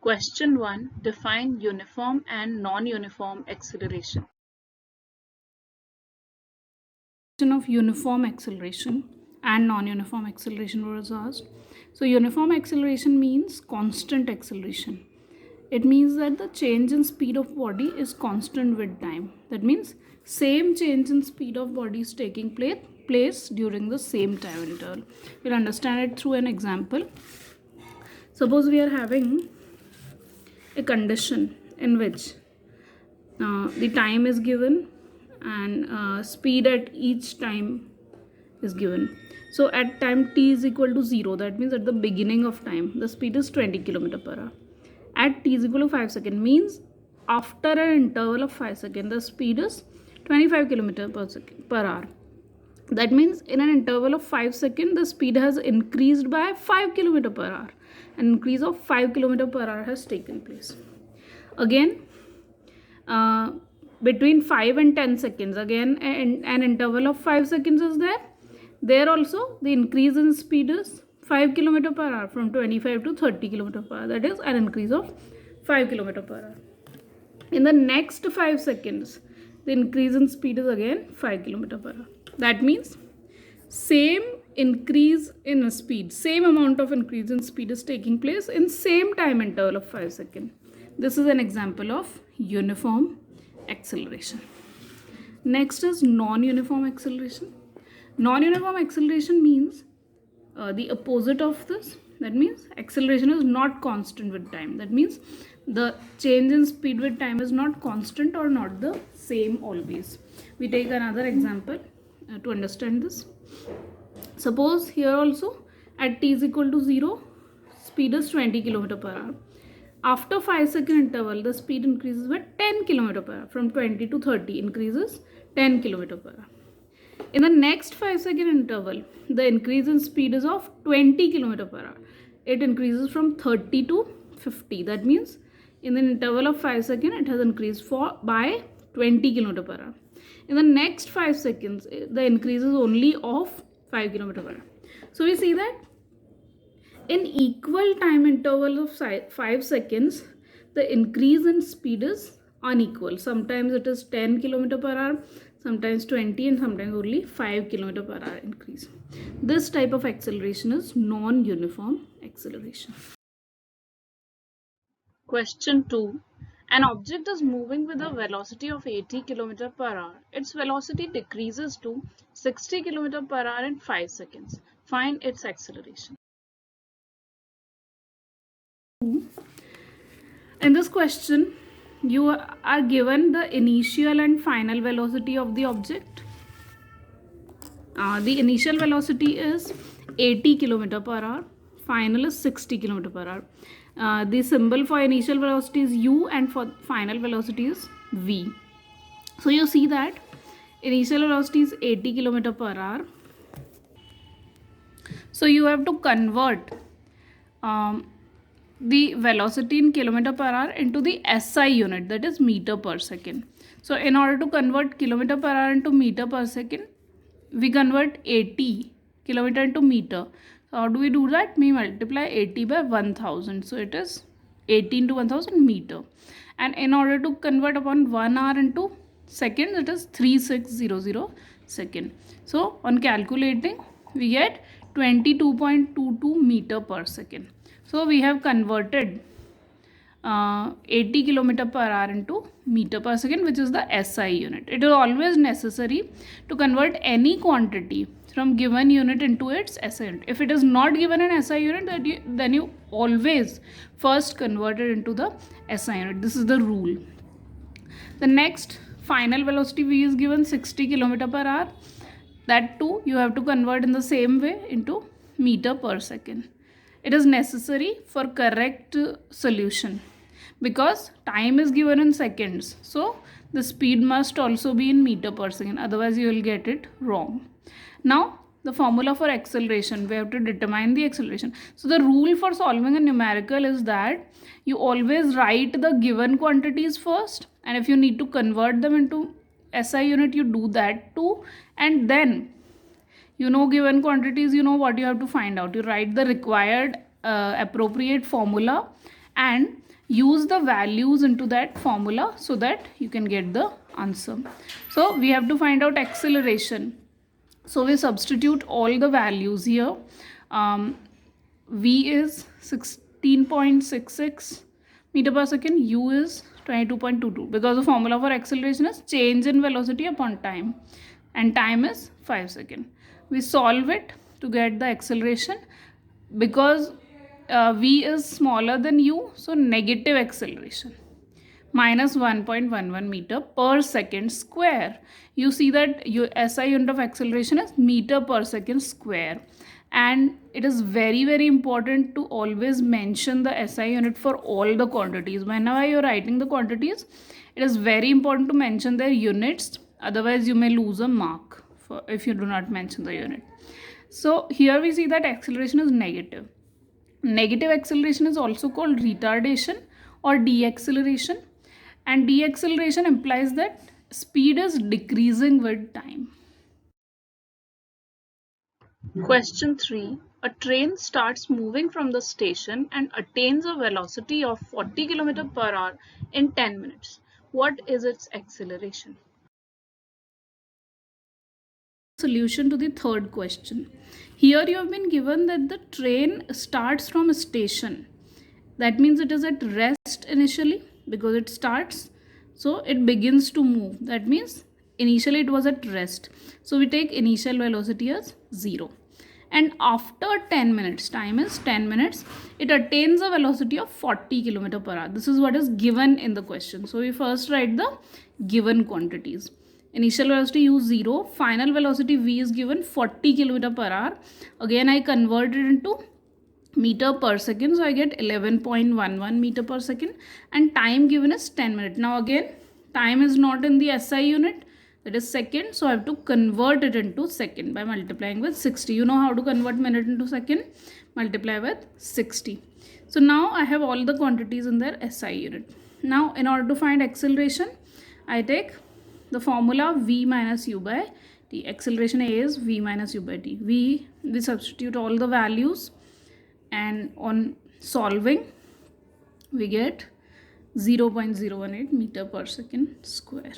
Question 1. Define uniform and non-uniform acceleration. Of uniform acceleration and non-uniform acceleration was asked. So uniform acceleration means constant acceleration. It means that the change in speed of body is constant with time. That means same change in speed of body is taking place during the same time interval. We'll understand it through an example. Suppose we are having a condition in which the time is given and speed at each time is given. So at time t is equal to 0, that means at the beginning of time the speed is 20 km per hour. At t is equal to 5 seconds means after an interval of 5 seconds the speed is 25 km per hour. That means in an interval of 5 seconds the speed has increased by 5 km per hour. An increase of 5 km per hour has taken place. Again, between 5 and 10 seconds, again an interval of 5 seconds is there also the increase in speed is 5 km per hour from 25 to 30 km per hour. That is an increase of 5 km per hour. In the next 5 seconds the increase in speed is again 5 km per hour. That means same increase in speed, same amount of increase in speed is taking place in same time interval of 5 seconds. This is an example of uniform acceleration. Next is non-uniform acceleration. Non-uniform acceleration means the opposite of this. That means acceleration is not constant with time. That means the change in speed with time is not constant or not the same always. We take another example to understand this. Suppose here also at t is equal to 0, speed is 20 km per hour. After 5 second interval, the speed increases by 10 km per hour. From 20 to 30 increases 10 km per hour. In the next 5 second interval, the increase in speed is of 20 km per hour. It increases from 30 to 50. That means in the interval of 5 seconds, it has increased by 20 km per hour. In the next 5 seconds, the increase is only of 5 km per hour. So we see that in equal time interval of 5 seconds, the increase in speed is unequal. Sometimes it is 10 km per hour, sometimes 20, and sometimes only 5 km per hour increase. This type of acceleration is non-uniform acceleration. Question 2. An object is moving with a velocity of 80 km per hour. Its velocity decreases to 60 km per hour in 5 seconds. Find its acceleration. In this question, you are given the initial and final velocity of the object. The initial velocity is 80 km per hour, final is 60 km per hour. The symbol for initial velocity is u and for final velocity is v. So you see that initial velocity is 80 km per hour. So you have to convert the velocity in kilometer per hour into the SI unit, that is meter per second. So in order to convert kilometer per hour into meter per second, we convert 80 kilometer into meter. So how do we do that? We multiply 80 by 1000. So it is 80 into 1000 meter. And in order to convert upon 1 hour into seconds, it is 3600 second. So on calculating, we get 22.22 meter per second. So we have converted 80 kilometer per hour into meter per second, which is the SI unit. It is always necessary to convert any quantity from given unit into its SI unit. If it is not given an SI unit, then you always first convert it into the SI unit. This is the rule. The next final velocity V is given 60 km per hour. That too you have to convert in the same way into meter per second. It is necessary for correct solution because time is given in seconds. So the speed must also be in meter per second, otherwise you will get it wrong. Now the formula for acceleration, we have to determine the acceleration. So the rule for solving a numerical is that you always write the given quantities first, and if you need to convert them into SI unit, you do that too, and then you know given quantities, you know what you have to find out. You write the required appropriate formula and use the values into that formula so that you can get the answer. So we have to find out acceleration. So we substitute all the values here. V is 16.66 meter per second, U is 22.22, because the formula for acceleration is change in velocity upon time, and time is 5 seconds. We solve it to get the acceleration. Because V is smaller than U, so negative acceleration, minus 1.11 meter per second square. You see that your SI unit of acceleration is meter per second square, and it is very very important to always mention the SI unit for all the quantities. Whenever you are writing the quantities, it is very important to mention their units, otherwise you may lose a mark if you do not mention the unit. So here we see that acceleration is negative. Negative acceleration is also called retardation or deacceleration, and deacceleration implies that speed is decreasing with time. Question 3. A train starts moving from the station and attains a velocity of 40 km per hour in 10 minutes. What is its acceleration? Solution to the third question. Here you have been given that the train starts from a station. That means it is at rest initially because it starts. So it begins to move. That means initially it was at rest. So we take initial velocity as 0. And after 10 minutes, time is 10 minutes, it attains a velocity of 40 km per hour. This is what is given in the question. So we first write the given quantities. Initial velocity u 0, final velocity v is given 40 km per hour. Again I convert it into meter per second, so I get 11.11 meter per second, and time given is 10 minutes. Now again time is not in the SI unit, that is second, so I have to convert it into second by multiplying with 60. You know how to convert minute into second? Multiply with 60. So now I have all the quantities in their SI unit. Now in order to find acceleration, I take the formula v minus u by t. Acceleration A is v minus u by t. We substitute all the values, and on solving we get 0.018 meter per second square.